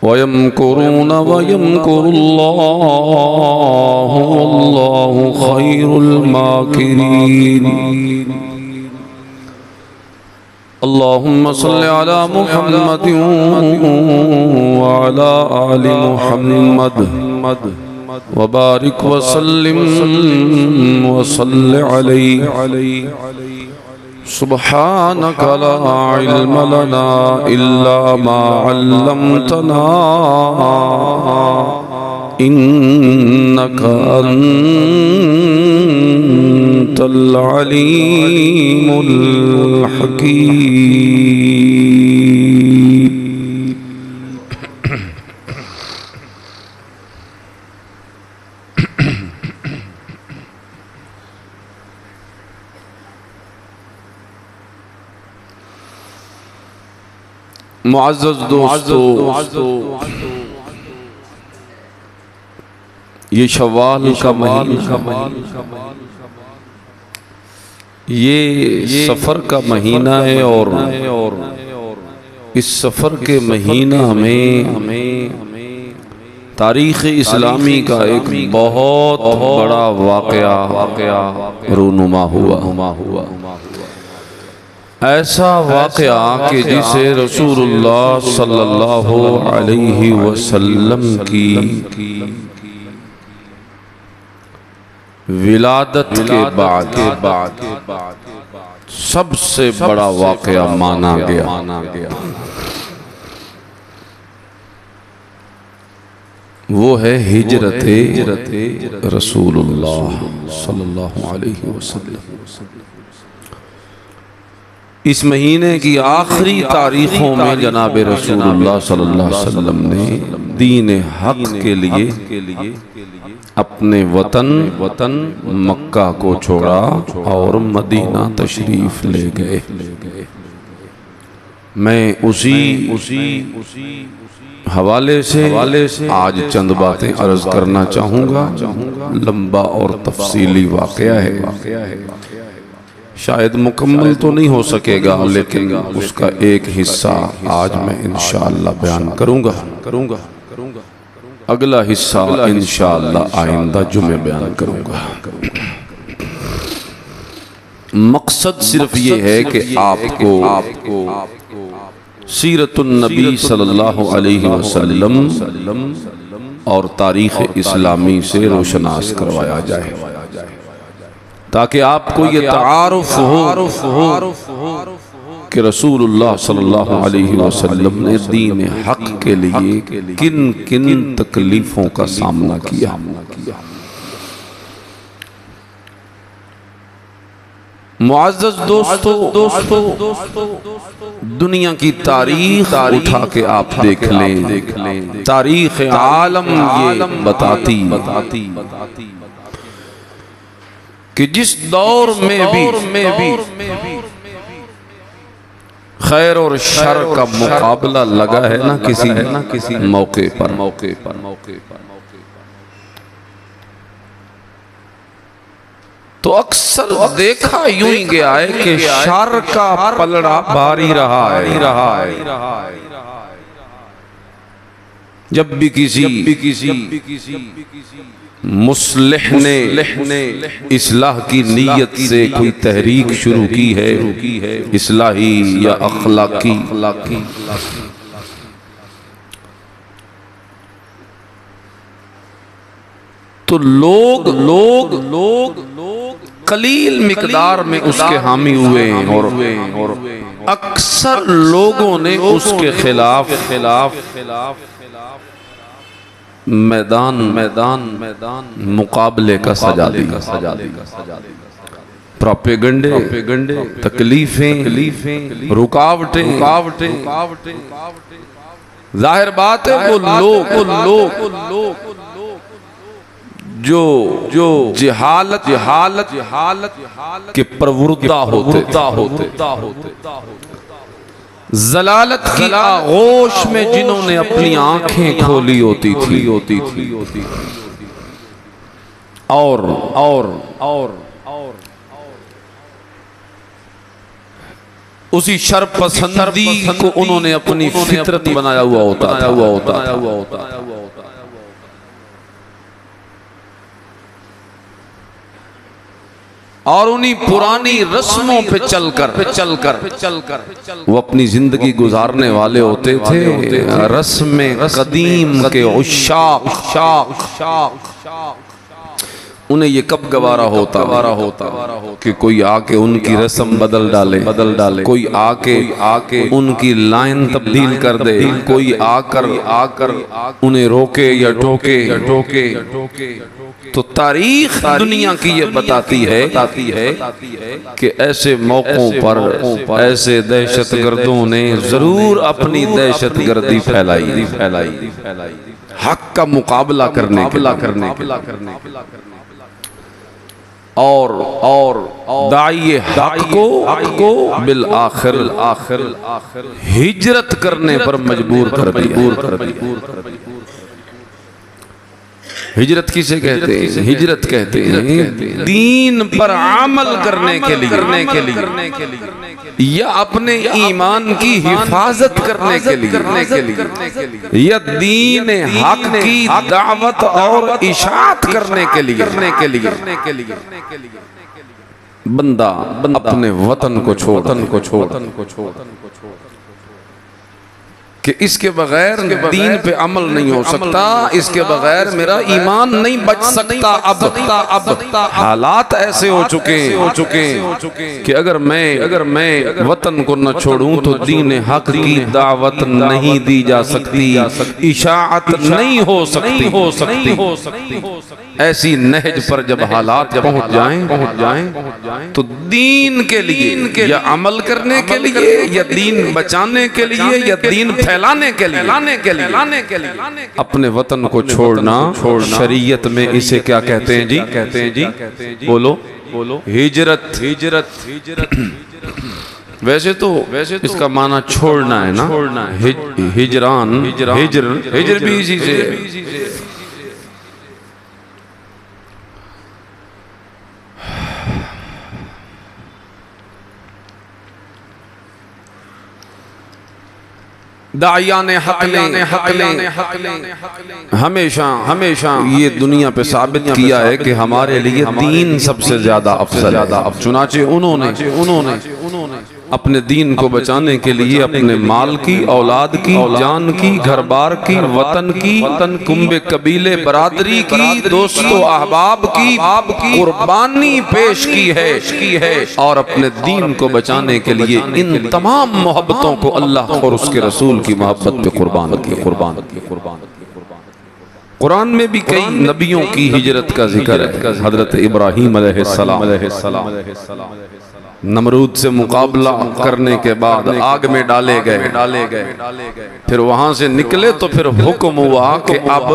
वयमकुरून वयमकुरुल्लाहु वल्लाहु खैरुल माकिरीन। अल्लाहुम्मा सल्लि अला मुहम्मद व अला आलि मुहम्मद व बारिक व सल्लिम व सल्लि अलैहि। सुब्हानक ला इल्म लना इल्ला मा अल्लमतना इन्नका अंतल अलीमुल हकीम। मुअज़्ज़ज़ दोस्तों, ये शव्वाल का महीना, ये सफ़र का महीना है और इस सफ़र के महीना में तारीख़ इस्लामी का एक बहुत बड़ा वाक़या रूनुमा हुआ। ऐसा वाक़या कि जिसे रसूलुल्लाह सल्लल्लाहु अलैहि वसल्लम की विलादत के बाद सबसे बड़ा वाक़या माना गया। वो है हिजरते रसूलुल्लाह सल्लल्लाहु अलैहि वसल्लम। इस महीने की आखिरी तारीखों में जनाब रसूलुल्लाह सल्लल्लाहु अलैहि वसल्लम ने दीन हक के लिए अपने वतन मक्का को छोड़ा और मदीना तशरीफ ले गए। मैं उसी हवाले से आज चंद बातें अर्ज करना चाहूँगा। लंबा और तफसीली वाक़या है, शायद मुकम्मल तो नहीं हो सकेगा, लेकिन उसका एक हिस्सा आज मैं इंशाअल्लाह बयान करूँगा। अगला हिस्सा इंशाअल्लाह आइंदा जुमे बयान करूँगा। मकसद सिर्फ ये है कि आपको सीरतुन नबी सल्लल्लाहु अलैहि वसल्लम और तारीख़ इस्लामी से रोशनास करवाया जाए, ताकि आपको ये तारुफ हो कि रसूलुल्लाह सल्लल्लाहु अलैहि वसल्लम ने दीन हक के लिए किन किन तकलीफ़ों का सामना किया। मुअज़्ज़ज़ दोस्तों, दुनिया की तारीख उठा के आप देख लें, तारीख आलम ये बताती कि जिस दौर में भी खैर और शर का मुकाबला लगा है ना किसी मौके पर, तो अक्सर देखा यूं ही गया है कि शर का पलड़ा भारी रहा है। जब भी किसी मुस्लिह ने इस्लाह की नीयत से कोई तहरीक शुरू की है, इस्लाही या अखलाकी, तो लोग कलील मिकदार में उसके हामी हुए और अक्सर लोगों ने उसके खिलाफ मैदान मुकाबले का सजा दी। प्रोपेगंडे, तकलीफें, रुकावटें। जाहिर बात है वो लोग जो जहालत के प्रवृत्ता होते, जलालत की आगोश में जिन्होंने अपनी आंखें खोली होती थी और उसी शरपसंदी को उन्होंने अपनी फितरत बनाया हुआ होता। और उन्हीं पुरानी रस्मों पे चलकर वो अपनी जिंदगी गुजारने वाले होते थे। रस्म कदीम के उशाक उन्हें ये कब गवारा होता कि कोई आके उनकी रस्म बदल डाले, कोई आके उनकी लाइन तब्दील कर दे, कोई आकर उन्हें रोके या टोके। तो तारीख दुनिया की ये बताती है कि ऐसे मौकों पर ऐसे दहशतगर्दों ने जरूर अपनी दहशतगर्दी फैलाई हक का मुकाबला करने के और दाई हक को बिल आखिर हिजरत करने पर मजबूर कर दिया। हिजरत किसे कहते हैं? हिजरत कहते हैं दीन पर अमल करने के लिए या अपने ईमान की हिफाजत करने के लिए या दीन हक की दावत और इशाअत करने के लिए बंदा अपने वतन को छोड़ कि इसके बगैर दीन पे अमल नहीं हो सकता, इसके बगैर मेरा ईमान नहीं बच सकता। अब हालात ऐसे हो चुके कि अगर मैं वतन को न छोड़ूं तो दीन हक की दावत नहीं दी जा सकती, इशाअत नहीं हो सकती। ऐसी नहज पर जब हालात पहुंच जाएं तो दीन के लिए या अमल करने के लिए या दीन बचाने के लिए या दीन फैलाने के लिए अपने वतन को छोड़ना शरीयत में इसे क्या कहते हैं जी? बोलो हिजरत। वैसे तो इसका माना छोड़ना है ना, हिजर भी इसी से। दायान हक ने हमेशा ये दुनिया पे साबित किया है कि हमारे लिए दीन सबसे ज्यादा अफजल। चुनाचे उन्होंने अपने दीन को बचाने के लिए अपने माल की, औलाद की, जान की, घर बार की, वतन की, कुंबे कबीले बरादरी की, दोस्तों अहबाब की कुर्बानी पेश की है और अपने दीन को बचाने के लिए इन तमाम मोहब्बतों को अल्लाह और उसके रसूल की मोहब्बत पे कुर्बान किया। कुरान में भी कई नबियों की हिजरत का जिक्र है। हजरत इब्राहीम अलैहिस्सलाम नमरूद से मुकाबला करने के बाद आग में डाले गए, फिर वहां से निकले तो फिर हुक्म हुआ कि अब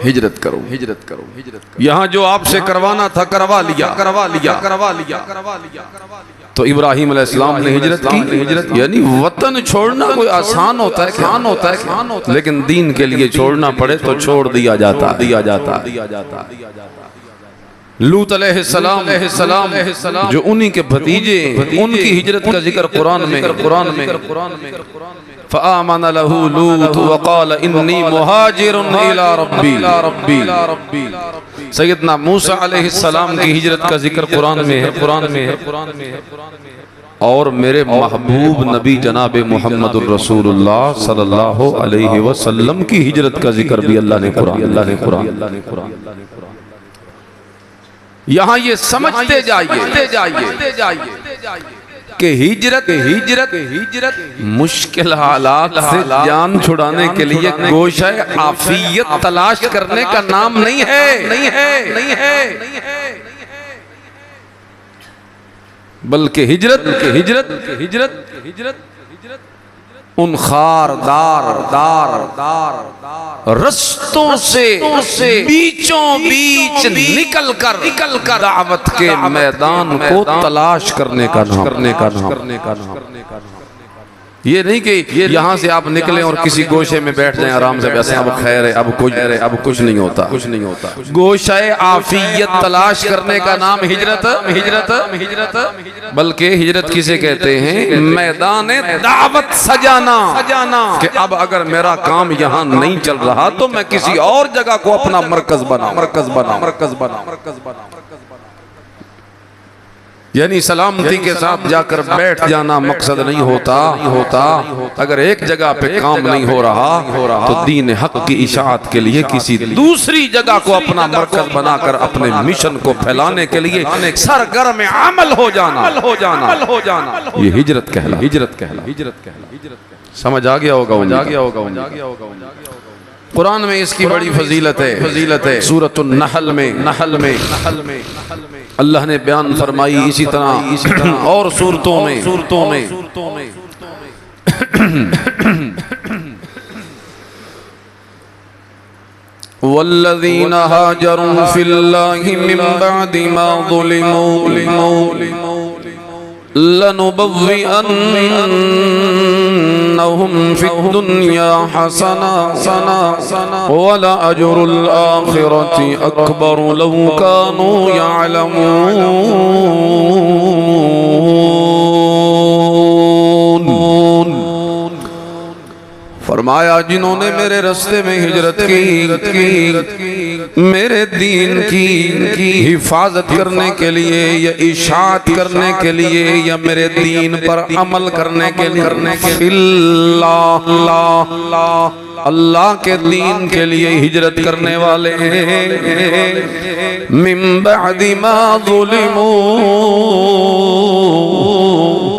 हिजरत करो। यहाँ जो आपसे करवाना था करवा लिया। तो इब्राहीम अलैहिस्सलाम ने हिजरत की। यानी वतन छोड़ना कोई आसान होता है, लेकिन दीन के लिए छोड़ना पड़े तो छोड़ दिया जाता। लूत अलैहिस्सलाम जो उन्हीं के भतीजे, उनकी हिजरत का जिक्र कुरान में फ़आमन लहू लूत वक़ाल इन्नी मुहाजिरुन इला रब्बी। सैयदना मूसा अलैहिस्सलाम की हिजरत का जिक्र कुरान में है। और मेरे महबूब नबी जनाब मुहम्मदुर रसूलुल्लाह सल्लल्लाहु अलैहि वसल्लम की हिजरत का जिक्र भी अल्लाह ने कुरान। यहाँ ये समझते जाइए कि हिजरत मुश्किल हालात से जान छुड़ाने के लिए गोशे आफियत तलाश करने का नाम नहीं है, बल्कि हिजरत उन खारदार रस्तों से बीचों बीच निकल कर दावत के मैदान को तलाश करने का नाम। ये नहीं कि यहाँ से आप निकले और किसी गोशे में बैठ जाएं आराम से, वैसे अब खैर है, अब कुछ नहीं होता, कुछ नहीं होता। गोशाए आफियत तलाश करने का नाम हिजरत बल्कि हिजरत किसे कहते हैं? मैदान दावत सजाना कि अब अगर मेरा काम यहाँ नहीं चल रहा तो मैं किसी और जगह को अपना मरकज बना। यानी सलामती के साथ जाकर बैठ जाना मकसद नहीं होता। अगर एक जगह पे काम नहीं हो रहा तो दीन हक की इशाअत के लिए किसी दूसरी जगह को अपना मरकज बनाकर अपने मिशन को फैलाने के लिए सरगर्म अमल हो जाना, ये हिजरत कहला। समझ आ गया होगा। कुरान में इसकी बड़ी फजीलत है। सूरतुन नहल में अल्लाह ने बयान फरमाई, इसी तरह और सूरतों में वल्लज़ीना हाजरू फिल्लाहि मिन बअदि मा ज़ुलिमू लनुबव्विअन्नहुम फिद्दुन्या हसना वला अजरुल आखिरति अकबर लौ कानू यअलमून। फरमाया जिन्होंने मेरे रास्ते में हिजरत की, मेरे दीन की हिफाजत करने के लिए या इशाअत करने के लिए या मेरे दीन पर अमल करने के लिए अल्लाह के दीन के लिए हिजरत करने वाले मिन बअदि मा ज़ुलिमू,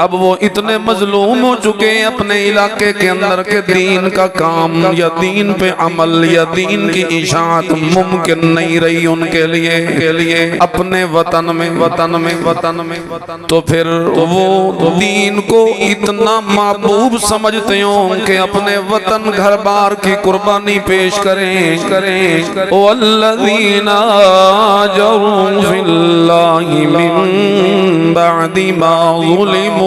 अब वो इतने मजलूम हो चुके हैं अपने इलाके के अंदर के दीन का काम या दीन पे अमल या दीन की इशाअत मुमकिन नहीं रही उनके लिए अपने वतन में, तो फिर वो दीन को इतना महबूब समझते हो कि अपने वतन घर बार की कुर्बानी पेश करें। वल्लज़ीना हाजरू फिल्लाहि मिन बअदि मा ज़ुलिमू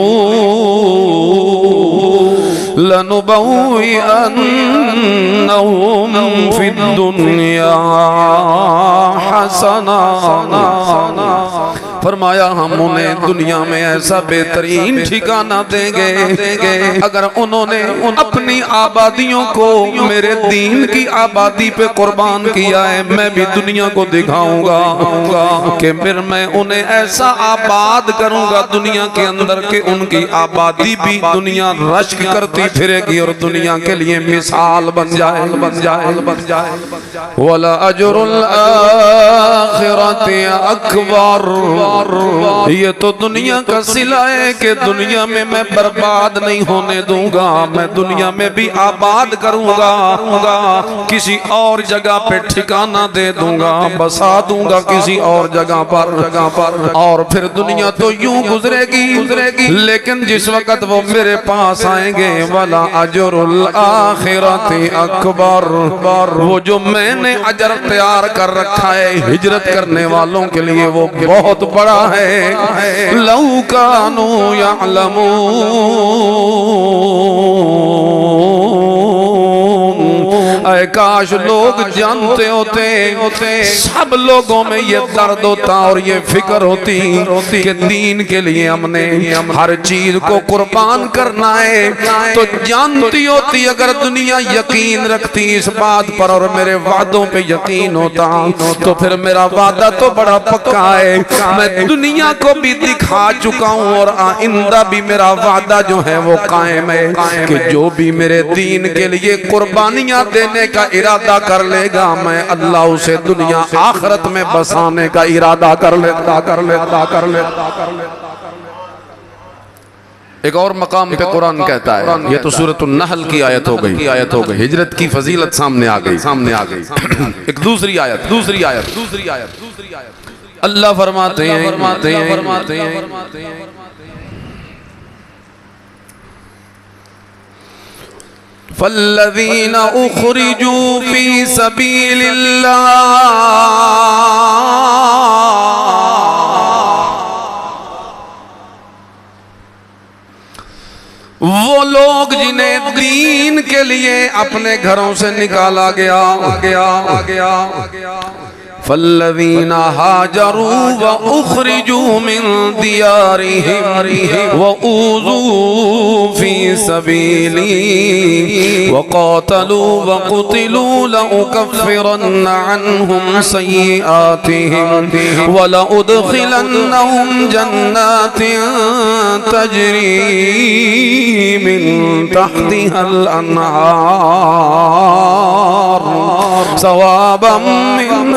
लनुबव्विअन्नहुम फिद्दुन्या हसना। फरमाया हम उन्हें दुनिया में ऐसा बेहतरीन ठिकाना देंगे अगर उन्होंने अपनी आबादियों को मेरे दीन की आबादी पे कुर्बान किया है। मैं भी दुनिया को दिखाऊंगा कि फिर मैं उन्हें ऐसा आबाद करूंगा दुनिया के अंदर के उनकी आबादी भी दुनिया रश्क करती फिरेगी और दुनिया के लिए मिसाल बन जाए। वला अजरुल आखिरति अकबर, ये तो दुनिया का सिला है कि दुनिया में मैं बर्बाद नहीं होने दूंगा, मैं दुनिया में भी आबाद करूंगा, किसी और जगह पे ठिकाना दे दूंगा, बसा दूंगा किसी और जगह पर और फिर दुनिया तो यूं गुजरेगी लेकिन जिस वक्त वो मेरे पास आएंगे वला अजरुल आखिरति अकबर, वो जो मैंने अजर तैयार कर रखा है हिजरत करने वालों के लिए वो बहुत बड़ा है। लौ कानू यअलमून, ऐ काश लोग जानते होते सब लोगों में ये दर्द होता और ये फिक्र होती कि दीन के लिए हमने हर चीज को कुर्बान करना है। तो जानती होती अगर दुनिया यकीन रखती इस बात पर और मेरे वादों पे यकीन होता तो फिर मेरा वादा तो बड़ा पक्का है, मैं दुनिया को भी दिखा चुका हूँ और आइंदा भी मेरा वादा जो है वो कायम है कि जो भी मेरे दीन के लिए कुर्बानियां देने का इरादा कर लेगा मैं अल्लाह उसे दुनिया आखिरत में बसाने का इरादा कर लेता। एक और मकाम पे कुरान कहता है, ये तो सूरतुन नहल की आयत हो गई, हिजरत की फजीलत सामने आ गई। एक दूसरी आयत अल्लाह फरमाते हैं फल्लज़ीना उख़रिजू फी सबीलिल्लाह वो लोग जिन्हें दीन के लिए अपने घरों से निकाला गया फल्लज़ीना हाजरू व उखरिजू मिन दियारिहिम व ऊज़ू फी सबीली व क़ातलू व क़ुतिलू लउकफ़िरन्न अन्हुम सय्यिआतिहिम व लउदख़िलन्नहुम जन्नातिन तजरी मिन तहतिहल अन्हार सवाबम मिन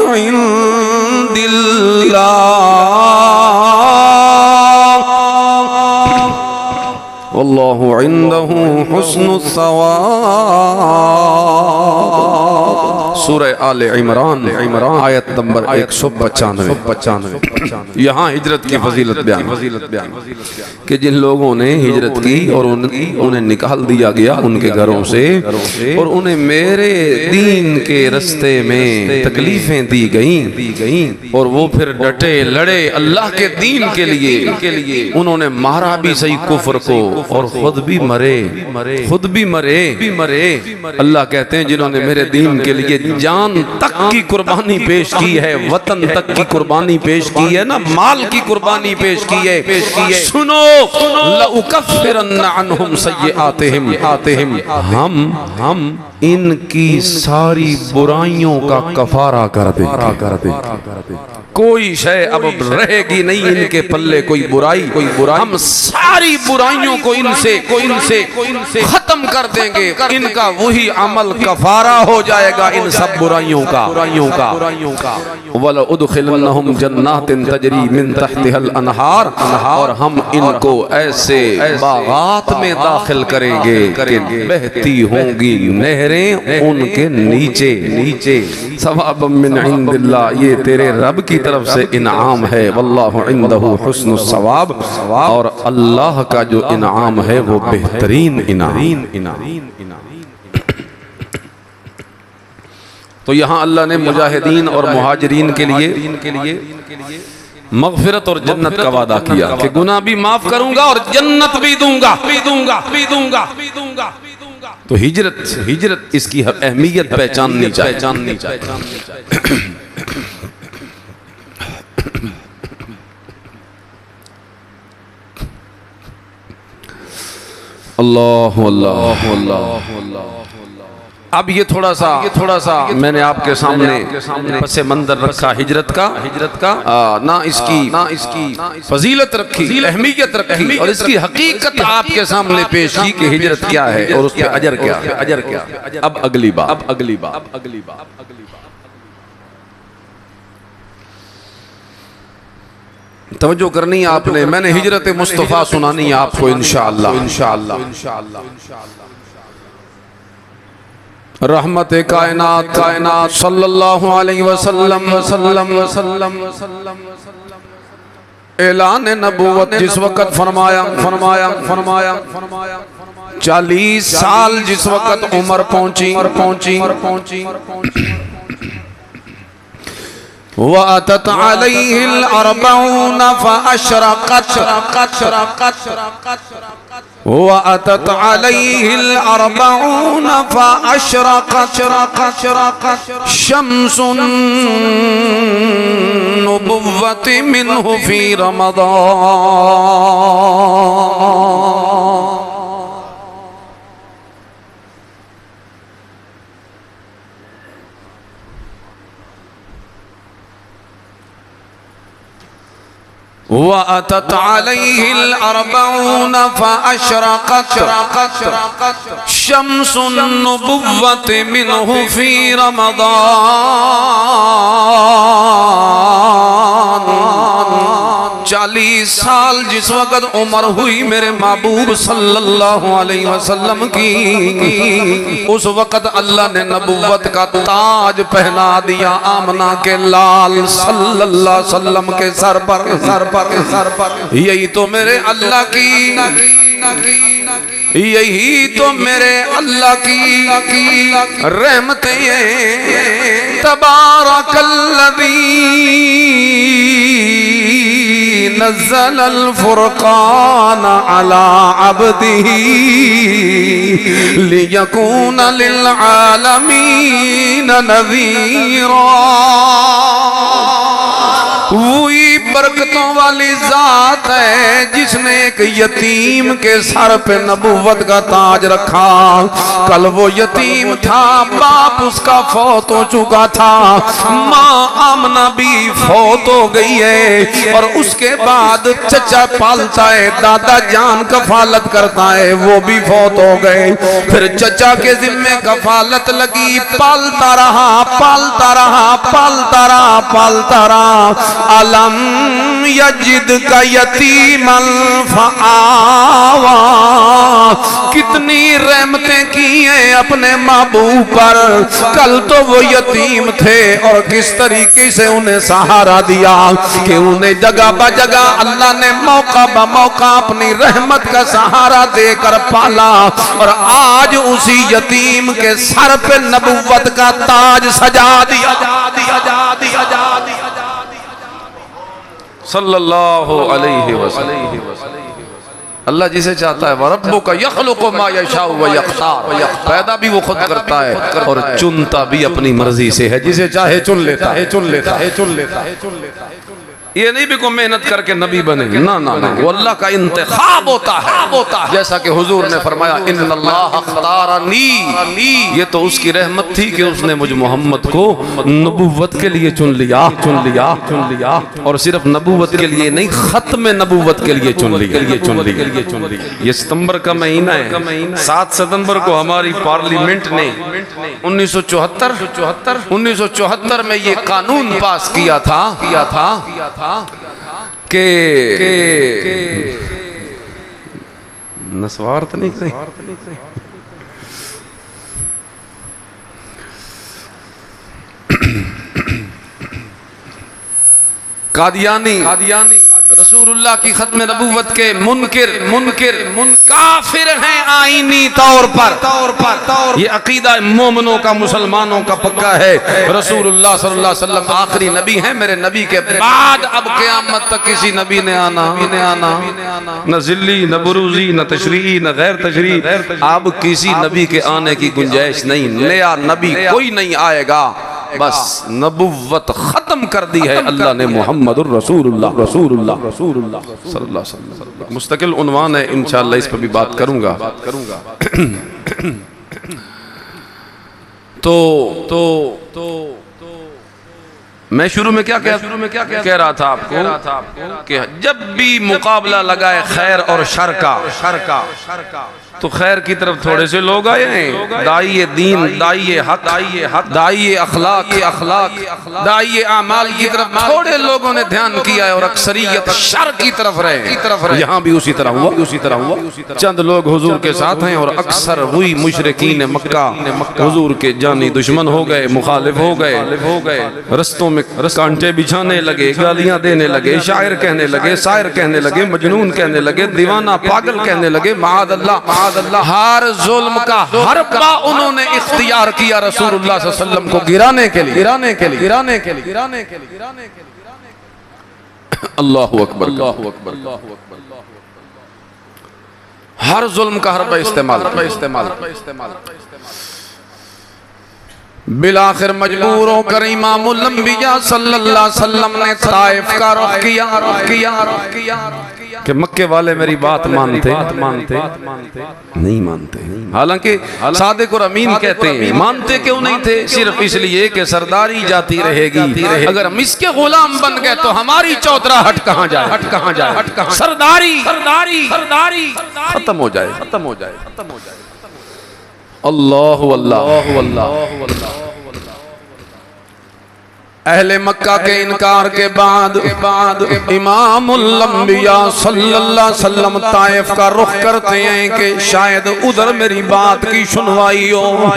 वल्लाहु इंदहु हुस्नुस सवाब। सूरह आले इमरान आयत नंबर 195। यहाँ हिजरत की फजीलत बयान कि जिन लोगों ने हिजरत की और उन्हें निकाल दिया गया उनके घरों से और उन्हें मेरे दीन के रास्ते में तकलीफें दी गईं और वो फिर डटे लड़े अल्लाह के दीन के लिए उन्होंने मारा भी सही कुफ्र को और खुद भी मरे। अल्लाह कहते हैं जिन्होंने मेरे दीन के लिए जान तक की कुर्बानी पेश की है, वतन तक की कुर्बानी पेश की है ना, माल की कुर्बानी पेश की है। सुनो लउकफ़िरन्न अन्हुम सय्यिआतिहिम, हम इनकी सारी बुराइयों का कफारा कर दे। कोई शय अब रहेगी नहीं इनके पल्ले, कोई बुराई हम सारी बुराइयों को इनसे खत्म कर देंगे। इनका वही अमल कफारा हो जाएगा इन सब बुराइयों का। वला उदखिलन्नहुम जन्नातिन तजरी मिन तहतिहल अनहार, और हम इनको ऐसे बागात में दाखिल करेंगे कि बहती होंगी नहरें उनके नीचे। सवाबम मिन इंदिल्लाह, ये तेरे रब की तरफ से इनाम है। वल्लाहु इंदहु हुस्नुस सवाब, और अल्लाह का जो इनाम है वो बेहतरीन इनाम। तो यहाँ अल्लाह ने मुजाहिदीन और मुहाजिरीन के लिए मगफिरत और जन्नत का वादा किया कि गुनाह भी माफ करूंगा और जन्नत भी दूंगा। तो हिजरत इसकी अहमियत पहचाननी चाहिए। अल्लाह अल्लाह अल्लाह। अब ये थोड़ा सा मैंने आपके सामने पसे मंजर रखा हिजरत का, ना इसकी फजीलत रखी, अहमियत रखी, और इसकी हकीकत आपके सामने पेश की कि हिजरत क्या है और उसके अजर क्या। अब अगली बात तवज्जो करनी है आपने। मैंने हिजरत मुस्तफ़ा सुनानी है आपको इंशाअल्लाह। रहमत कायनात सल्लल्लाहु अलैहि वसल्लम ऐलान नबूवत जिस वक़्त फरमाया 40 साल जिस वक़्त उम्र पहुंची वअतत अलैहिल अर्बऊन फअशरक़त वअतत अलैहिल अर्बऊन फअशरक़त शम्सुन नुबुव्वति मिन्हु फी रमज़ान। वअतत अलैहिल अर्बऊन फअशरक़त शम्सुन नुबुव्वति मिन्हु फी रमज़ान। 40 साल जिस वक़्त उम्र हुई मेरे महबूब सल्लल्लाहु अलैहि वसल्लम की, उस वक़्त अल्लाह ने नबुव्वत का ताज पहना दिया आमना के लाल सल्लल्लाहु अलैहि वसल्लम के सर पर। यही तो मेरे अल्लाह की रहमतें तबारकल्लज़ी नज़्ज़लल फुरक़ान अला अब्दिही लियकूना लिल आलमीन नज़ीरा। वही बरकतों वाली जात है जिसने एक यतीम के सर पे नबूवत का ताज रखा। कल वो यतीम था, बाप उसका फौत हो चुका था, माँ आमना भी फौत हो गई है, और उसके बाद चचा पालता है, दादा जान कफालत करता है, वो भी फौत हो गए। फिर चचा के जिम्मे कफालत लगी, पालता रहा पालता रहा पालता रहा पालता रहा। अलम यजिद का यतीमन फआवा। कितनी रहमतें की हैं अपने महबूब पर। कल तो वो यतीम थे और किस तरीके से उन्हें सहारा दिया कि उन्हें जगह ब जगह अल्लाह ने मौका ब मौका अपनी रहमत का सहारा देकर पाला। और आज उसी यतीम के सर पे नबुव्वत का ताज सजा दिया सल्लल्लाहु अलैहि वसल्लम। अल्लाह जिसे चाहता है वरब्बुका यखलुकु मा यशाउ व यख्तार। पैदा भी वो खुद करता है और चुनता भी अपनी मर्जी से है, जिसे चाहे चुन लेता है चुन लेता है चुन लेता है चुन लेता है। ये नहीं भी को मेहनत करके नबी बने, ना ना ना, वो अल्लाह का इंतखाब होता है। जैसा कि हुजूर ने फरमाया इन्नल्लाह अख्तारनी, ये तो उसकी रहमत थी कि उसने मुझ मोहम्मद को नबूवत के लिए चुन लिया चुन लिया चुन लिया। और सिर्फ नबूवत के लिए नहीं, खत्म नबूवत के लिए चुन लिया। ये सितंबर का महीना है। 7 सितंबर को हमारी पार्लियामेंट ने 1974 में ये कानून पास किया था के नस्वार्थ नहीं करें, कादियानी रसूलुल्लाह की खत्म नबूवत के मुनकिर काफिर हैं आईनी तौर पर। ये अकीदा मोमिनों का, मुसलमानों का पक्का है। रसूलुल्लाह सल्लल्लाहु अलैहि वसल्लम आखिरी नबी हैं। मेरे नबी के बाद अब क़यामत तक किसी नबी ने आना न जिल्ली न बुरूजी न तशरीई न गैर तशरीई। अब किसी नबी के आने की गुंजाइश नहीं, नया नबी कोई नहीं आएगा। बस नबुव्वत खत्म कर दी है अल्लाह ने। मुहम्मदुर रसूलुल्लाह सल्लल्लाहु अलैहि वसल्लम मुस्तकिल उन्वान है, इंशाअल्लाह इस पर भी बात करूंगा। तो मैं शुरू में क्या कह रहा था आपको कि जब भी मुकाबला लगाए खैर और शर का तो खैर की तरफ थोड़े से लोग आए हैं। दाई दीन, दाई हक, दाई अखलाक, दाई अमाल की तरफ थोड़े लोगों ने ध्यान किया है और अक्सरियत शर की तरफ रहे। यहाँ भी उसी तरह हुआ। चंद लोग हुजूर के साथ हैं और अक्सर हुई मुशरिकीन मक्का हुजूर के जानी दुश्मन हो गए, मुखालिफ हो गए। रस्तों में कांटे बिछाने लगे, गालियां देने लगे, शायर कहने लगे, शायर कहने लगे, मजनून कहने लगे, दीवाना पागल कहने लगे। माअज़ल्लाह हर जुल्म का हरबा उन्होंने इख्तियार किया रसूलुल्लाह सल्लल्लाहु अलैहि वसल्लम को गिराने के लिए। अल्लाहु अकबर। हर जुल्म का हरबा इस्तेमाल। बिलाखिर मजबूर होकर इमामुल अंबिया सल्लल्लाहु अलैहि वसल्लम ने ताइफ का रुख किया कि मक्के वाले मेरी बात मानते नहीं मानते। हालांकि सादिक और अमीन कहते हैं मानते क्यों नहीं थे, सिर्फ इसलिए कि सरदारी जाती रहेगी। अगर हम इसके गुलाम बन गए तो हमारी चौधराहट कहाँ जाए, सरदारी खत्म हो जाए। अल्लाह अल्लाह। अहले मक्का के इनकार के बाद इमामुल अंबिया सल्लल्लाहु अलैहि वसल्लम ताइफ का रुख करते हैं कि शायद उधर मेरी बात की सुनवाई हो।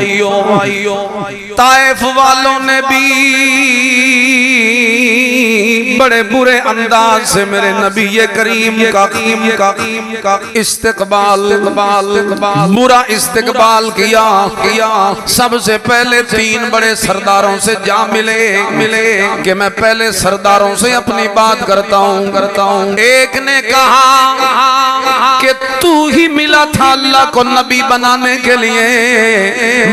ताइफ वालों ने भी बड़े बुरे अंदाज से मेरे नबी करीम का इस्तिकबाल बुरा इस्तिकबाल किया। सबसे पहले 3 बड़े सरदारों से जा मिले कि मैं पहले सरदारों से अपनी बात करता हूँ। एक ने कहा कि तू ही मिला था अल्लाह को नबी बनाने के लिए,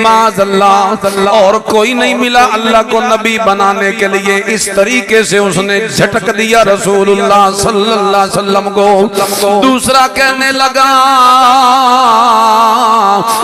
माज़अल्लाह, और कोई नहीं मिला अल्लाह को नबी बनाने के लिए। इस तरीके से उसने झटक दिया रसूलुल्लाह सल्लल्लाहु अलैहि वसल्लम को। दूसरा कहने लगा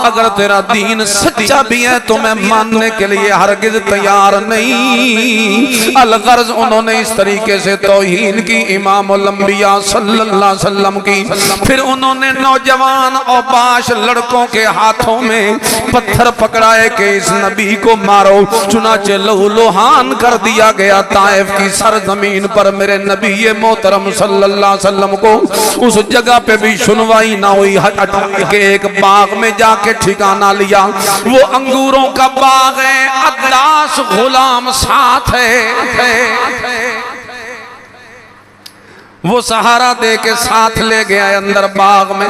अगर तेरा दीन सच्चा भी है तो मैं मानने के लिए हरगिज तैयार नहीं। अलगर्ज उन्होंने इस तरीके से तौहीन की इमामुल अंबिया सल्लल्लाहु अलैहि वसल्लम की। फिर उन्होंने नौजवान और बाश लड़कों के हाथों में पत्थर पकड़ाए कि इस नबी को मारो। चुनाचे लहूलुहान कर दिया गया ताइफ की सरजमीन पर। मेरे नबी मोहतरम सल्लल्लाहु अलैहि वसल्लम को उस जगह पे भी सुनवाई ना हुई। के एक बाग में जाके ठिकाना लिया। वो अंगूरों का बाग है, अद्दास गुलाम साथ है। वो सहारा दे के साथ ले गया है अंदर बाग में,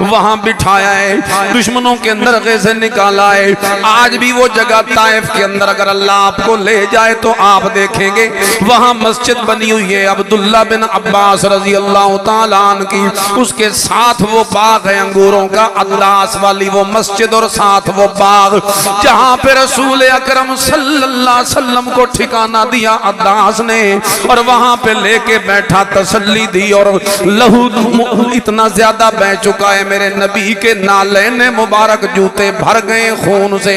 वहां बिठाया है, दुश्मनों के अंदर से निकाला है। आज भी वो जगह ताइफ के अंदर अगर अल्लाह आपको ले जाए तो आप देखेंगे वहां मस्जिद बनी हुई है अब्दुल्ला बिन अब्बास रजी अल्लाह तआला अन्हु की। उसके साथ वो बाग है अंगूरों का, अल्लास वाली वो मस्जिद और साथ वो बाग जहां पे रसूल अकरम सल्लल्लाहु अलैहि वसल्लम को ठिकाना दिया अद्दास ने, और वहां पे लेके बैठा तसल्ली दी। और लहू इतना ज्यादा बह चुका है, मेरे नबी के नालैन मुबारक जूते भर गए खून से।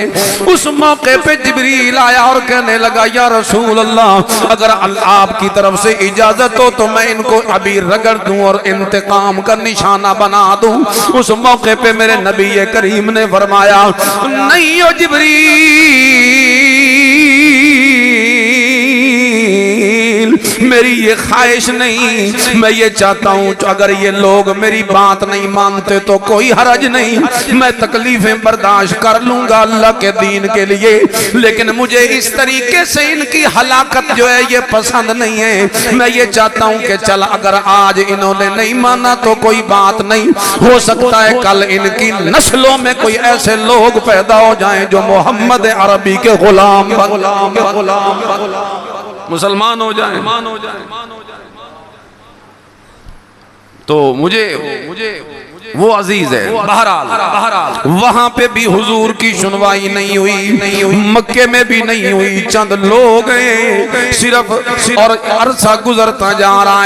उस मौके पे जिब्रील आया और कहने लगा या रसूल अल्लाह, अगर आपकी तरफ से इजाजत हो तो मैं इनको अभी रगड़ दूं और इंतकाम का निशाना बना दूं। उस मौके पे मेरे नबी करीम ने फरमाया नहीं हो जिब्रील, मेरी ये ख्वाहिश नहीं। मैं ये चाहता हूँ अगर ये लोग मेरी बात नहीं मानते तो कोई हरज नहीं, मैं तकलीफें बर्दाश्त कर लूंगा अल्लाह के दीन के लिए, लेकिन मुझे इस तरीके से इनकी हलाकत जो है ये पसंद नहीं है। मैं ये चाहता हूँ कि चल अगर आज इन्होंने नहीं माना तो कोई बात नहीं, हो सकता है कल इनकी नस्लों में कोई ऐसे लोग पैदा हो जाएं जो मोहम्मद अरबी के गुलाम मुसलमान हो जाए। तो मुझे वो अजीज है। बहरहाल वहां पे भी हुजूर की सुनवाई नहीं हुई, मक्के में भी नहीं हुई। चंद लोग सिर्फ और अरसा गुजरता जा रहा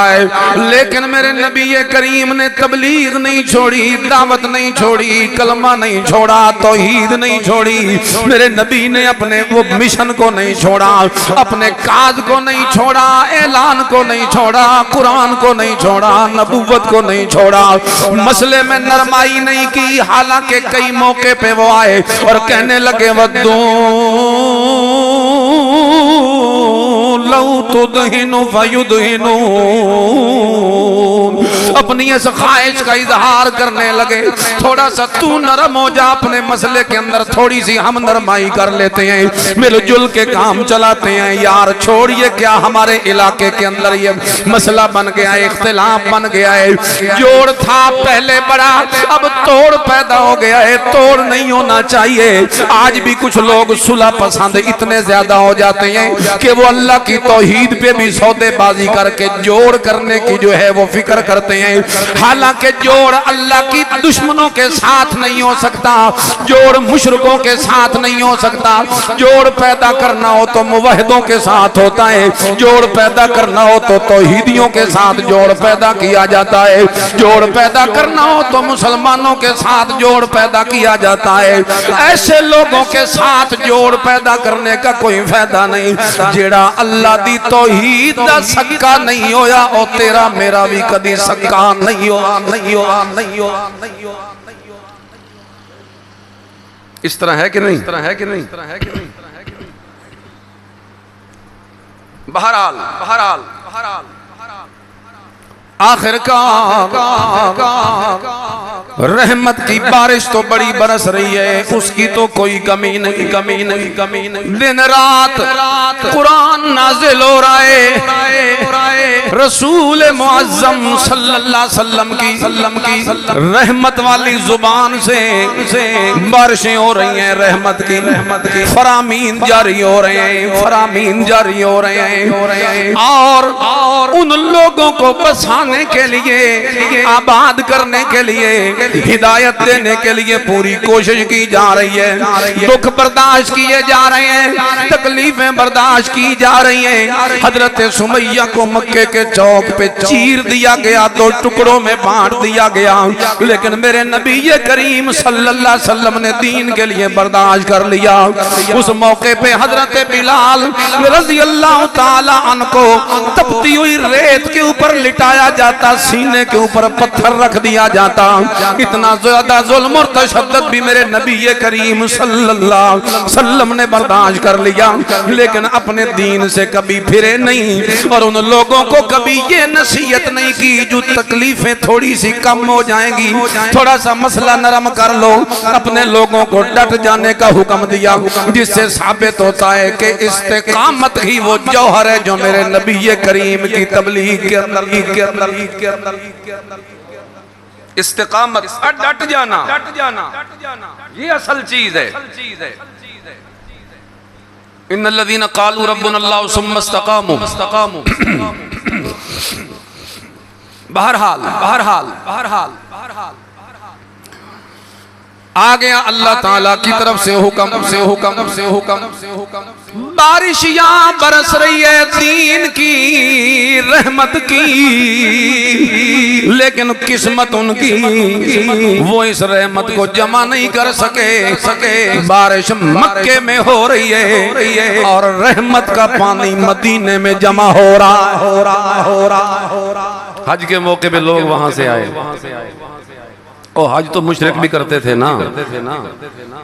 है, लेकिन मेरे नबी करीम ने तबलीग नहीं छोड़ी, दावत नहीं छोड़ी, कलमा नहीं छोड़ा, तौहीद नहीं छोड़ी। मेरे नबी ने अपने वो मिशन को नहीं छोड़ा, अपने काज को नहीं छोड़ा, ऐलान को नहीं छोड़ा, कुरान को नहीं छोड़ा, नबूवत को नहीं छोड़ा, मसले में नरमाई नहीं की। हालांकि कई मौके पे वो आए और कहने लगे वद्दू लौ तुदहिनु फयुदहिनु, अपनी इस ख्वाहिश का इजहार करने लगे। थोड़ा सा तू नरम हो जा, अपने मसले के अंदर थोड़ी सी हम नरमाई कर लेते हैं, मिलजुल के काम चलाते हैं। यार छोड़िए, क्या हमारे इलाके के अंदर ये मसला बन गया है, इख्तिलाफ बन गया है। जोड़ था पहले बड़ा, अब तोड़ पैदा हो गया है। तोड़ नहीं होना चाहिए। आज भी कुछ लोग सुलह पसंद इतने ज्यादा हो जाते हैं कि वो अल्लाह की तौहीद पे भी सौदेबाजी करके जोड़ करने की जो है वो फिक्र करते हैं। हालांकि जोड़ अल्लाह की दुश्मनों के साथ नहीं हो सकता, जोड़ मुशरिकों के साथ नहीं हो सकता। जोड़ पैदा करना हो तो मुवहिदों के साथ होता है, जोड़ पैदा करना हो तो तौहीदियों के साथ जोड़ पैदा किया जाता है, जोड़ पैदा करना हो तो मुसलमानों के साथ जोड़ पैदा किया जाता है। ऐसे लोगों के साथ जोड़ पैदा करने का कोई फायदा नहीं जेड़ा अल्लाह दी तौहीद दा सक्का नहीं होया, और तेरा मेरा भी कदी सक्का नहीं होगा। इस तरह है कि नहीं? बहरहाल आखिरकार रहमत की बारिश तो बड़ी बरस रही है, उसकी तो कोई कमी नहीं, कमी नहीं, कमी नहीं। दिन रात कुरान नाजिल हो रहा है, रसूल मुअज्जम सल्लल्लाहु अलैहि वसल्लम की रहमत वाली जुबान से बारिशें हो रही हैं, रहमत की फरामीन जारी हो रहे हैं, फरामीन जारी हो रहे हैं। और उन लोगों को बसाने के लिए, आबाद करने के लिए, हिदायत देने के लिए पूरी कोशिश की जा रही है। दुख बर्दाश्त किए जा रहे हैं, तकलीफें बर्दाश्त की जा रही हैं। हजरत सुमैया को मक्के के चौक पे चीर दिया गया, 2 टुकड़ों में बांट दिया गया, लेकिन मेरे नबी करीम सल्लल्लाहु अलैहि वसल्लम ने दीन के लिए बर्दाश्त कर लिया। उस मौके पे हजरत बिलाल रज़ी अल्लाह ताला अन्हु को तपती हुई रेत के ऊपर लिटाया जाता, सीने के ऊपर पत्थर रख दिया जाता। इतना ज्यादा जुल्म और तशद्दुद भी मेरे नबी करीम सल्लल्लाहु अलैहि वसल्लम ने बर्दाश्त कर लिया, लेकिन अपने दीन से कभी फिरे नहीं। और उन लोगों को कभी ये नसीहत नहीं की, जो तकलीफें थोड़ी सी कम हो जाएंगी, थोड़ा सा मसला नरम कर लो, अपने लोगों को डट जाने का हुक्म दिया, जिससे साबित होता है कि इस्तिकामत ही वो जौहर है जो मेरे नबी करीम की तबलीग के अंदर इस्तिकामत, डट जाना, ये असल चीज है। इन्नल्लज़ीना क़ालू रब्बुनल्लाहु सुम्मा इस्तक़ामू। बहरहाल आ गया अल्लाह ताला की तरफ से हुक्म। बारिश यहाँ बरस रही है दीन की, रहमत की, लेकिन किस्मत उनकी वो इस रहमत को जमा नहीं कर सके। बारिश मक्के में हो रही है और रहमत का पानी मदीने में जमा हो रहा। हज के मौके पे लोग वहां से आए। ओ हज तो मुशरिक भी करते थे ना,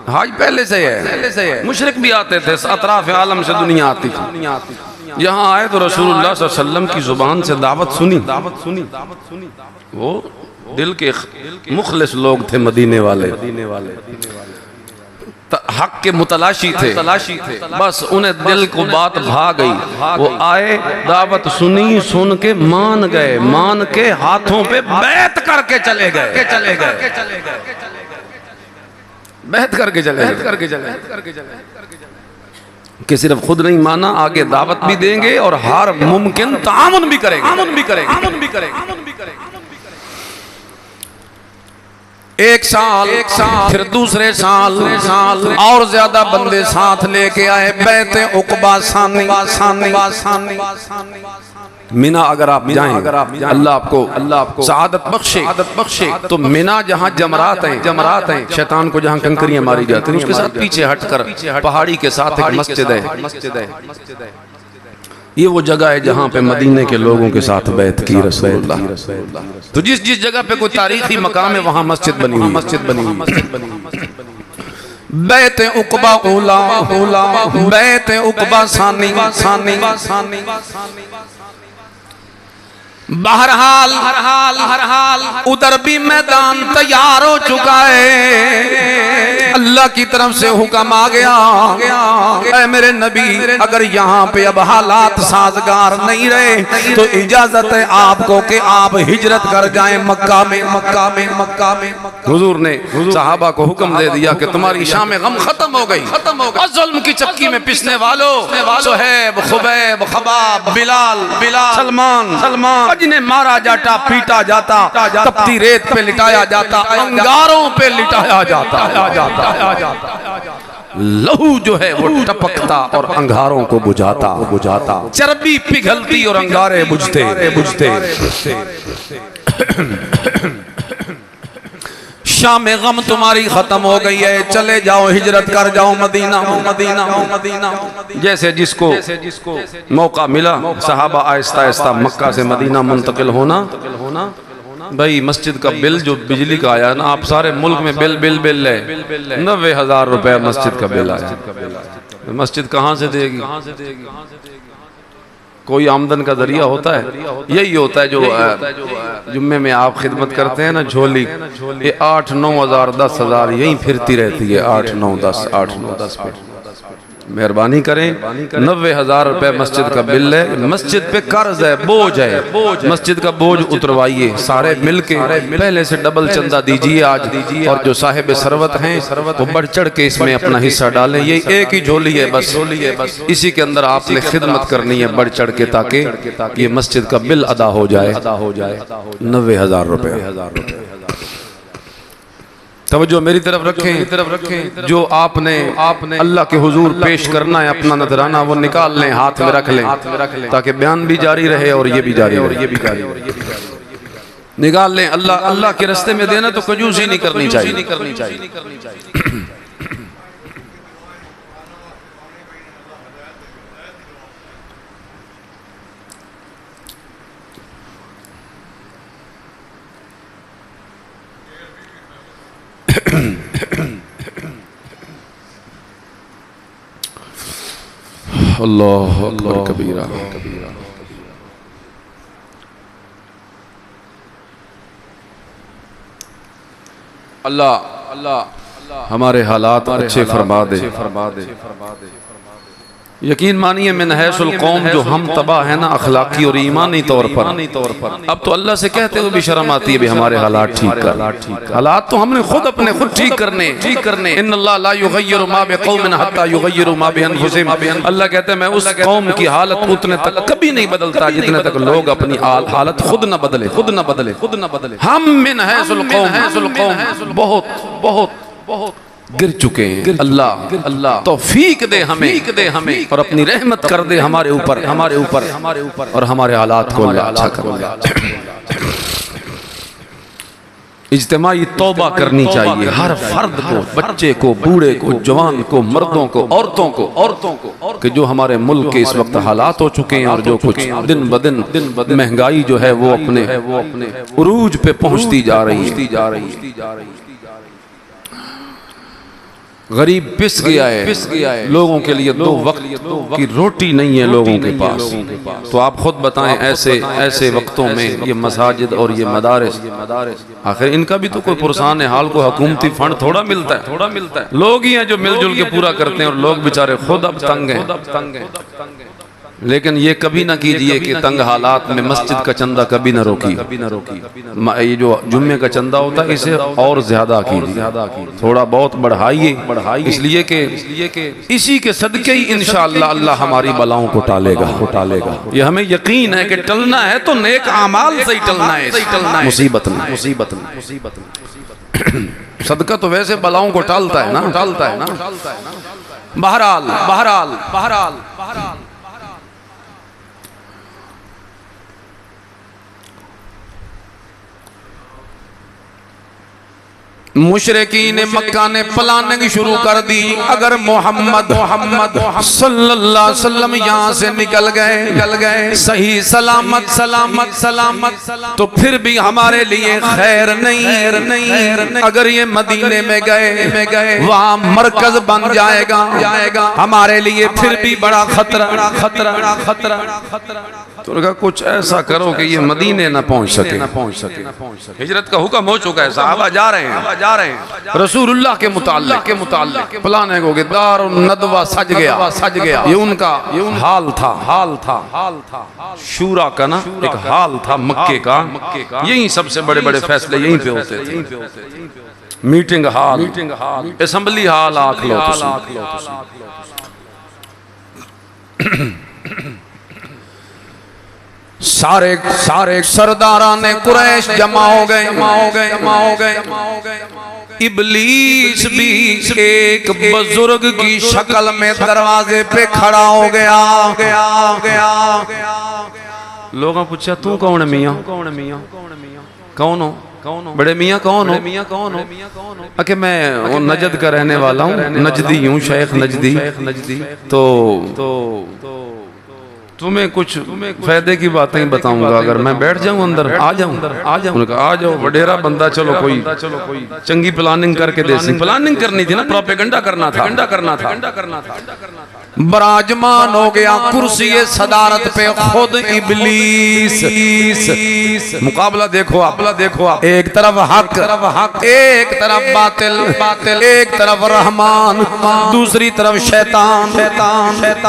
हज पहले से है, मुशरिक भी आते थे, अतराफ आलम से दुनिया आती थी। यहाँ आए तो रसूलुल्लाह सल्लल्लाहु अलैहि वसल्लम की जुबान से दावत सुनी। वो दिल के मुखलिस लोग थे, मदीने वाले, हक के मुतलाशी थे। बस उन्हें दिल को बात भा गई, वो आए, दावत सुनी, सुन के मान गए, मान के हाथों पे बैत करके चले गए, बैत करके चले कि सिर्फ खुद नहीं माना, आगे दावत भी देंगे और हर मुमकिन तामुन भी करेंगे। एक साल फिर दूसरे साल और ज्यादा बंदे साथ लेके आए। बैते उक़बा सानी। मिना अगर आप जाएं, अल्लाह आपको सआदत बख्शे, तो मिना जहाँ जमरात हैं, शैतान को जहाँ कंकरियां मारी जाती हैं, उसके साथ पीछे हटकर पहाड़ी के साथ एक मस्जिद है। ये वो जगह है जहाँ पे मदीने के लोगों के साथ बैत की रसूलुल्लाह। तो जिस जगह पे कोई तारीखी मकाम है वहाँ मस्जिद बनी हुई। बैत उक़बा ऊला, बैत उक़बा सानी। बहरहाल उधर भी मैदान तैयार हो चुका है। अल्लाह की तरफ से हुक्म आ गया, ऐ मेरे नबी, अगर यहाँ पे अब हालात साजगार नहीं रहे तो इजाजत है आपको कि आप हिजरत कर जाएं मक्का में। हुजूर ने सहाबा को हुक्म दे दिया कि तुम्हारी शाम गम खत्म हो गई। जुल्म की चक्की में पिसने वालों, सुहैब, खुबैब, खबाब, बिलाल, सलमान, जिन्हें मारा जाता, पीटा जाता, तपती रेत पे लिटाया जाता, अंगारों पे लिटाया जाता, लहू जो है वो टपकता और अंगारों को बुझाता, चर्बी पिघलती और अंगारे बुझते। शाम गम तुम्हारी खत्म हो गई है, चले जाओ, हिजरत कर जाओ मदीना। जैसे जिसको मौका मिला, सहाबा आहिस्ता आहिस्ता मक्का से मदीना मुंतकिल होना। भाई मस्जिद का बिल जो बिजली का आया ना, आप सारे मुल्क में बिल है 90,000 रुपए मस्जिद का बिल आया। मस्जिद कहाँ से देगी? कोई आमदन का जरिया होता है? यही होता है जो जुम्मे में आप खिदमत करते हैं ना, झोली, ये 8, 9 हज़ार 10 हज़ार यही फिरती रहती है। 8, 9, 10, 8, 9, 10 पे मेहरबानी करें। 90,000 रुपए मस्जिद का बिल है, मस्जिद पे कर्ज है, बोझ है, मस्जिद का बोझ उतरवाइए सारे मिलके, पहले से डबल चंदा दीजिए आज। और जो साहिब सरवत हैं वो बढ़ चढ़ के इसमें अपना हिस्सा डालें। ये एक ही झोली है बस, इसी के अंदर आपने खिदमत करनी है बढ़ चढ़ के, ताकि ये मस्जिद का बिल अदा हो जाए। 90,000 रुपए। तवज्जो मेरी तरफ रखें। जो आपने अल्लाह के हुजूर पेश करना है, अपना नजराना वो निकाल लें, हाथ में रख लें, ताकि बयान भी जारी रहे और ये भी जारी रहे। निकाल लें। अल्लाह के रास्ते में देना तो कंजूसी नहीं करनी चाहिए। अल्लाह अकबर कबीरा। अल्लाह हमारे हालात अच्छे फरमा दे। यकीन मानिए मिन हैसुल कौम जो हम तबाह है ना अखलाकी और ईमानी तौर पर, अब तो अल्लाह से कहते हुए भी शर्म आती है भी हमारे हालात ठीक कर। हालात तो हमने खुद अपने खुद ठीक करने। इन्नल्लाह ला युगय्यिरु मा बिक़ौमिन हत्ता युगय्यिरु मा बिअनफुसिहिम। अल्लाह कहते हैं मैं उस कौम की हालत उतने तक कभी नहीं बदलता जितने तक लोग अपनी हालत खुद न बदले। हम मिन हैसुल कौम बहुत गिर चुके हैं। अल्लाह तौफीक दे हमें और अपनी रहमत कर दे हमारे ऊपर और हमारे हालात को अच्छा कर। इज्तिमाई तौबा करनी चाहिए हर फर्द को, बच्चे को, बूढ़े को, जवान को, मर्दों को, औरतों को कि जो हमारे मुल्क के इस वक्त हालात हो चुके हैं और जो कुछ दिन ब दिन महंगाई जो है वो अपने उरूज पे पहुंचती जा रही है। गरीब पिस गया है, लोगों के लिए 2 वक्त की रोटी नहीं है लोगों के पास। तो आप खुद बताएं ऐसे वक्तों में ये मसाजिद और ये मदारिस, आखिर इनका भी तो कोई पुरसान हाल को हुकूमती फंड थोड़ा मिलता है। लोग ही हैं जो मिलजुल के पूरा करते हैं और लोग बेचारे खुद अब तंग हैं। लेकिन ये कभी ना कीजिए कि तंग हालात में मस्जिद का चंदा कभी ना रोकी। ये जो जुम्मे का चंदा होता है इसे और ज्यादा कीजिए, थोड़ा बहुत बढ़ाइए, इसलिए कि इसी के सदके ही इंशाअल्लाह अल्लाह हमारी बलाओं को टालेगा। ये हमें यकीन है कि टलना है तो नेक आमाल से ही टलना है, मुसीबत नहीं। सदका तो वैसे बलाओं को टालता है ना। बहरहाल मुशरिकीन मक्का ने प्लानिंग शुरू कर दी, अगर मोहम्मद सल्लल्लाहु अलैहि वसल्लम यहाँ से निकल गए सही सलामत तो फिर भी हमारे लिए खैर नहीं। अगर ये मदीने में गए वहाँ मरकज बन जाएगा हमारे लिए फिर भी बड़ा खतरा। तो कहा कुछ ऐसा करो कि ये मदीने न पहुँच सके। हिजरत का हुक्म हो चुका है, सहाबा जा रहे हैं। रसूलुल्लाह के मुताल्लिक प्लानिंग हो गई, दारुन नदवा सज गया। ये उनका हाल था शूरा का ना, एक हाल था मक्के का। यही सबसे बड़े फैसले यहीं पे होते थे। मीटिंग हाल, असेंबली हाल आख लो। सारे सरदाराने कुरैश जमा हो गए। इब्लीस भी एक बुजुर्ग की शक्ल में दरवाजे पे खड़ा हो गया। लोगों पूछा तू कौन है मियाँ? कौन हो बड़े मियाँ? कौन हो? अके मैं वो नजद का रहने वाला हूँ, नजदी हूँ, शेख नजदी। तो तुम्हें कुछ फायदे की बातें बताऊंगा, अगर मैं बैठ जाऊं अंदर आ जाऊं आ जाओ वडेरा बंदा, चलो कोई चंगी प्लानिंग करके दे। प्लानिंग करनी थी ना, प्रोपेगेंडा करना था। बराजमान हो गया कुर्सी सदारत पे खुद इबलीस। मुकाबला देखो आप, एक तरफ हक, एक तरफ बातिल, एक तरफ रहमान, दूसरी तरफ शैतान।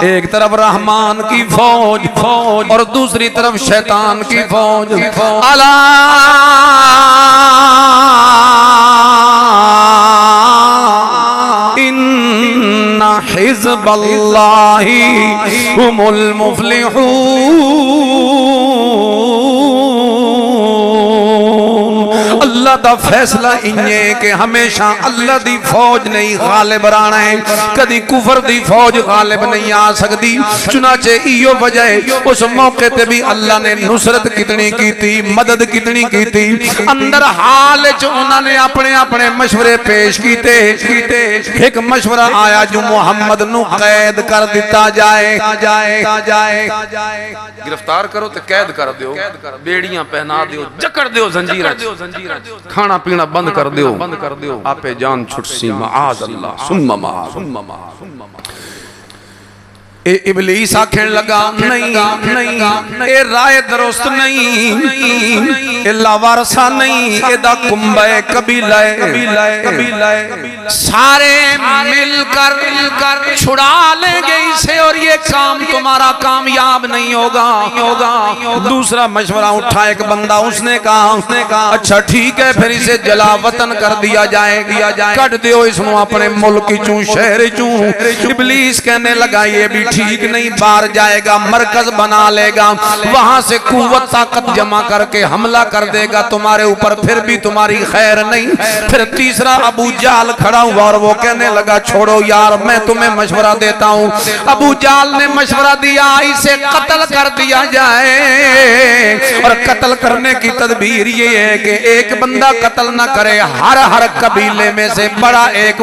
एक तरफ रहमान की फौज और दूसरी तरफ शैतान की फौज। अला इन्ना हिज़्बल्लाहि हुमुल मुफ़्लिहून। अल्लाह दा फैसला इन्ने के हमेशा अल्लाह दी फौज नहीं गालिब रहना है, कदी कुफर दी फौज गालिब नहीं आ सकती। चुनाचे इयो वजह उस मौके ते भी अल्लाह ने नुसरत कितनी की थी, मदद कितनी की थी। अंदर हाल च उन्होंने अपने अपने मशवरे पेश कीते। एक मशवरा आया जो मुहम्मद नु कैद कर दिता जाए। गिरफ्तार करो तो कैद कर दो, बेड़ियां पहना दो, जकड़ दो जंजीर, खाना पीना बंद कर दो, आपे जान छुटसी। माआज अल्लाह सुम्मा माआज। इबलीस आखने लगा नहीं, ये राय दुरुस्त नहीं, ये लावारसा नहीं, एदा कुंभ है, कबीला है। सारे मिलकर छुड़ा लेंगे इसे और ये काम तुम्हारा कामयाब नहीं होगा। दूसरा मशवरा उठा एक बंदा, उसने कहा अच्छा ठीक है, फिर इसे जला वतन कर दिया जाए, कट दो इसको अपने मुल्क चू, शहर चू। इबलीस कहने लगा ये भी ठीक नहीं, बाहर जाएगा, मरकज बना लेगा, वहां से कुव्वत ताकत जमा करके हमला कर देगा तुम्हारे ऊपर, फिर भी तुम्हारी खैर नहीं। फिर तीसरा अबू जाल खड़ा हुआ और वो कहने लगा छोड़ो यार, मैं तुम्हें मशवरा देता हूँ। अबू जाल ने मशवरा दिया इसे कत्ल कर दिया जाए, और कत्ल करने की तदबीर ये है कि एक बंदा कत्ल ना करे, हर कबीले में से बड़ा एक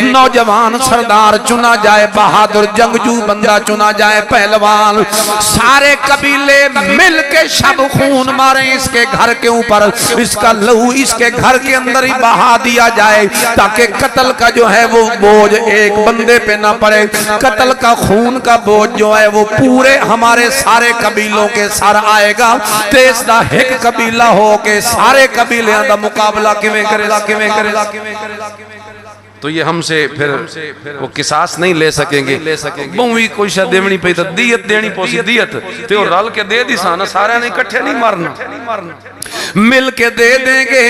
नौजवान सरदार चुना जाए, बहादुर जंगजू बंदा चुना जाए, पहलवान। सारे कबीले मिल के शब खून मारे इसके घर के ऊपर, इसका लहू इसके घर के अंदर ही बहा दिया जाए, ताकि कत्ल का जो है वो बोझ एक बंदे पे ना पड़े। कत्ल का खून का बोझ जो है वो पूरे हमारे सारे कबीलों के सर आएगा। तेज दा एक कबीला हो के सारे कबीलियां दा मुकाबला किवें करेगा। तो ये हमसे फिर वो किसास नहीं ले सकेंगे। बहुवी कोई शायद देवनी पई तो दियत देनी पोसी, दियत ते और रल के दे दी साना, सारे ने इकट्ठे नहीं मारना, मिल के दे देंगे।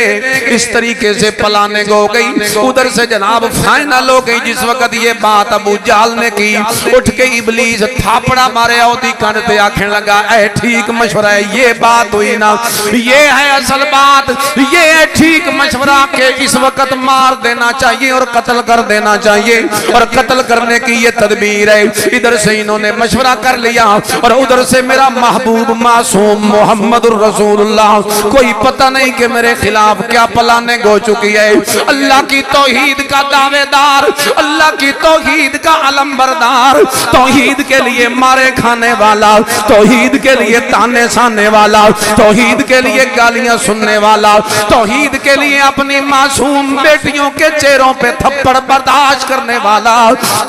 इस तरीके से प्लानिंग हो गई। उधर से जनाब फाइनल हो गई। जिस वक्त ये बात अबू जाल ने की, उठ के इबलीस थापड़ा मारे ओदी कान पे आखने लगा ऐ ठीक मशवरा है, ये बात हुई ना, ये है असल बात, ये है ठीक मशवरा के इस वक्त मार देना चाहिए और कत्ल कर देना चाहिए, और कत्ल करने की ये तदबीर है। इधर से इन्होंने मशवरा कर लिया और उधर से मेरा महबूब मासूम मोहम्मद रसूलुल्लाह, कोई पता नहीं कि मेरे खिलाफ क्या प्लानिंग हो चुकी है। अल्लाह की तौहीद का दावेदार, अल्लाह की तौहीद का अलमबरदार, तौहीद के लिए मारे खाने वाला, तौहीद के लिए ताने साने वाला, तौहीद के लिए गालियां सुनने वाला, तौहीद के लिए अपनी मासूम बेटियों के चेहरों पे थप्पड़ बर्दाश्त करने वाला,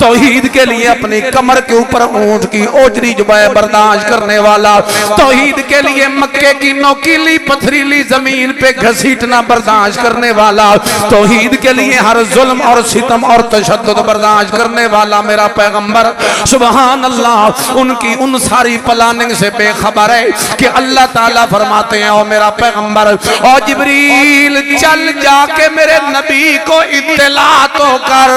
तौहीद के लिए अपनी कमर के ऊपर ऊंट की ओजरी जुबान बर्दाश्त करने वाला, तौहीद के लिए मक्के की नोकीली पथरीली जमीन पे घसीटना बर्दाश्त करने वाला, तौहीद के लिए हर जुल्म और सितम और तशद्दुद बर्दाश्त करने वाला मेरा पैगंबर सुभान अल्लाह, उनकी उन सारी प्लानिंग से बेखबर है कि अल्लाह ताला फरमाते हैं, ओ मेरा पैगंबर, ओ जिब्रील चल जाके मेरे नबी को इत्तला तो कर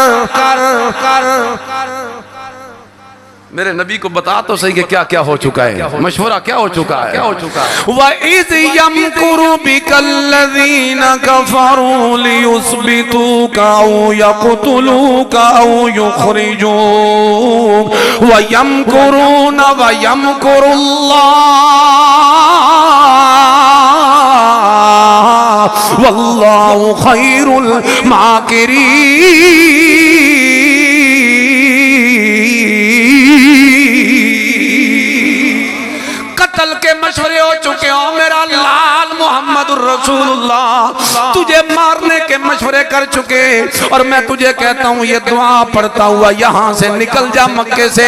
मेरे नबी को बता तो सही कि क्या क्या हो चुका है, मशवरा क्या हो चुका है। वइज़ यमकुरु बिकल्लज़ीना कफ़रू लियुस्बितूका औ यक़्तुलूका औ युख़रिजूक व यमकुरून व यमकुरुल्लाह वल्लाहु खैरुल माकिरीन। रसूलुल्लाह, तुझे मारने के मशवरे कर चुके और मैं तुझे कहता हूँ ये दुआ पढ़ता हुआ यहाँ से निकल जा मक्के से।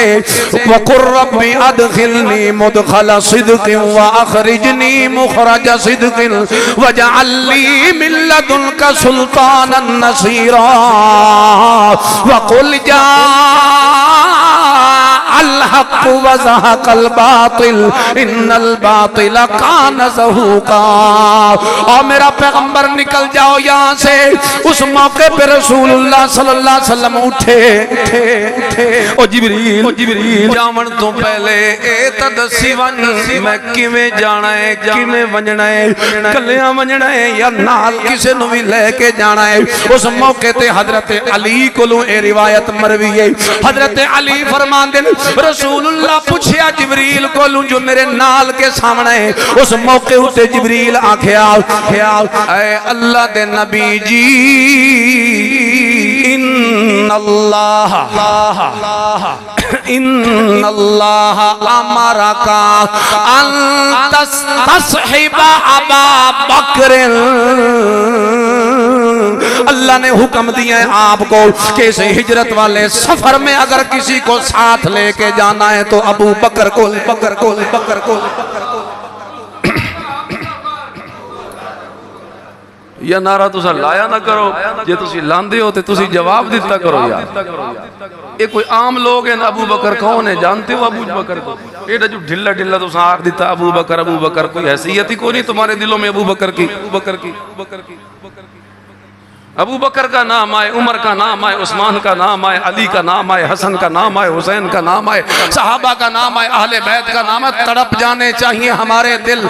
वकुर रब्बी अदखिलनी मुदखला सिद्क़िन व अखरिजनी मुखरज सिद्क़िन वजअल ली मिन लदुनका सुल्तानन नसीरा वकुल जा अल हक़ व ज़हक़ल बातिल इन्नल बातिल कान ज़हूक़ा। और मेरा पैगंबर निकल जाओ यहाँ से। उस मौके पे रसूलुल्लाह सल्लल्लाहु अलैहि वसल्लम उठे ओ जिब्रील जावन तो पहले ए त दसी वन मैं किवें जाना है, किवें वंजना है, कल्लियां वंजना है या नाल किसे नु भी लेके जाना है। उस मौके ते हजरत अली कोलों ए रिवायत मरवी है। हजरत अली फरमांदे ने रसूलुल्लाह पूछया जिब्रील कोलों जो मेरे नाल के सामने है। उस मौके उते जिब्रील आख्या ऐ अल्लाह दे नबी जी इन्नल्लाह अमरका अन तस्हिबा अबा बकर। अल्लाह ने हुक्म दिया है आपको कि इस हिजरत वाले सफर में अगर किसी को साथ लेके जाना है तो अबू बकर को या नारा तुसा लाया ना करो, जे तुसी लांदे हो ते तुसी जवाब दिता करो यार। ये कोई आम लोग हैं। अबू बकर कौन है जानते हो? अबू बकर को एडा जो ढिल्ला ढिल्ला तुसा आख दिता अबू बकर कोई हैसियत ही कोई नहीं तुम्हारे दिलों में अबू बकर की। अबू बकर का नाम आए, उमर का नाम आए, उस्मान का नाम आए, अली का नाम आए, हसन का नाम आए, हुसैन का नाम आए, सहाबा का नाम आए, अहले बैत का नाम है। तड़प जाने चाहिए हमारे दिल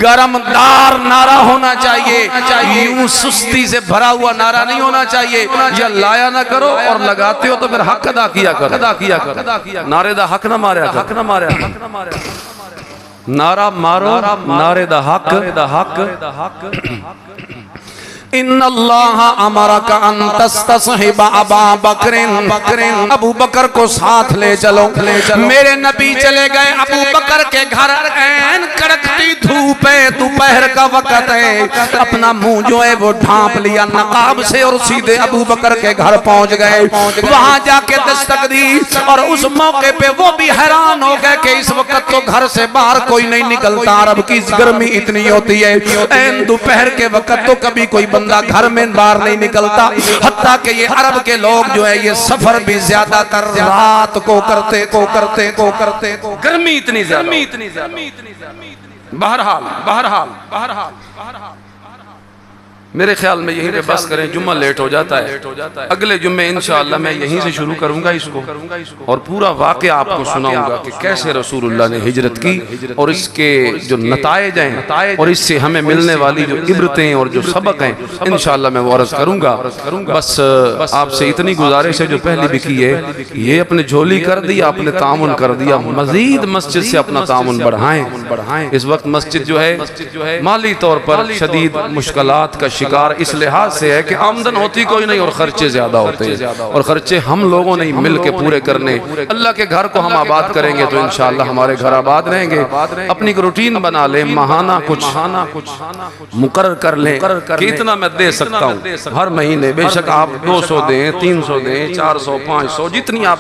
गरमदार नारा होना चाहिए। यूं सुस्ती से भरा हुआ नारा नहीं होना चाहिए। या लाया ना करो और लगाते हो तो फिर हक अदा किया करो। नारे दा हक ना मारे नारा मारो, नारे दा हक। इन्नल्लाह अमरका अन तस्तस्हिबा अबा बकरिन। अबू बकर को साथ ले चलो। मेरे नबी चले गए अबू बकर के घर। ऐन कड़कती धूप है, दोपहर का वक्त है। अपना मुंह जो है वो ढांप लिया नकाब से और सीधे अबू बकर के घर पहुंच गए। वहां जाके दस्तक दी और उस मौके पे वो भी हैरान हो गए कि इस वक्त तो घर से बाहर कोई नहीं निकलता। अरब की गर्मी इतनी होती है। ऐन दोपहर के वक्त तो कभी कोई घर में बाहर नहीं निकलता। हत्ता कि ये अरब के लोग जो है ये सफर भी ज्यादातर रात को करते गर्मी इतनी ज्यादा। बहरहाल मेरे ख्याल में यहीं पे बस करें, जुम्मा लेट हो जाता है। अगले जुम्मे इंशाअल्लाह मैं यहीं से शुरू करूंगा इसको और पूरा वाक़या आपको सुनाऊंगा कि कैसे रसूलुल्लाह ने हिजरत की और इसके जो नताइज हैं और इससे हमें मिलने वाली जो इबरतें और जो सबक हैं इंशाअल्लाह मैं वो अर्ज़ करूंगा। बस आपसे इतनी गुजारिश है जो पहले भी की है, ये अपने झोली कर दी, आपने तामुन कर दिया, मजीद मस्जिद से अपना तामुन बढ़ाएं। इस वक्त मस्जिद जो है माली तौर पर शदीद मुश्किलात का शिकार इस लिहाज से है कि आमदन होती कोई नहीं और खर्चे ज्यादा होते हैं और खर्चे हम लोगों ने मिल के पूरे करने। अल्लाह के घर को हम आबाद करेंगे तो इंशाअल्लाह हमारे घर आबाद रहेंगे। अपनी रूटीन बना ले, महाना कुछ मुकर्रर कर ले कि इतना मैं दे सकता हूँ हर महीने। बेशक आप 200 दें, 300 दें, 400, 500 जितनी आप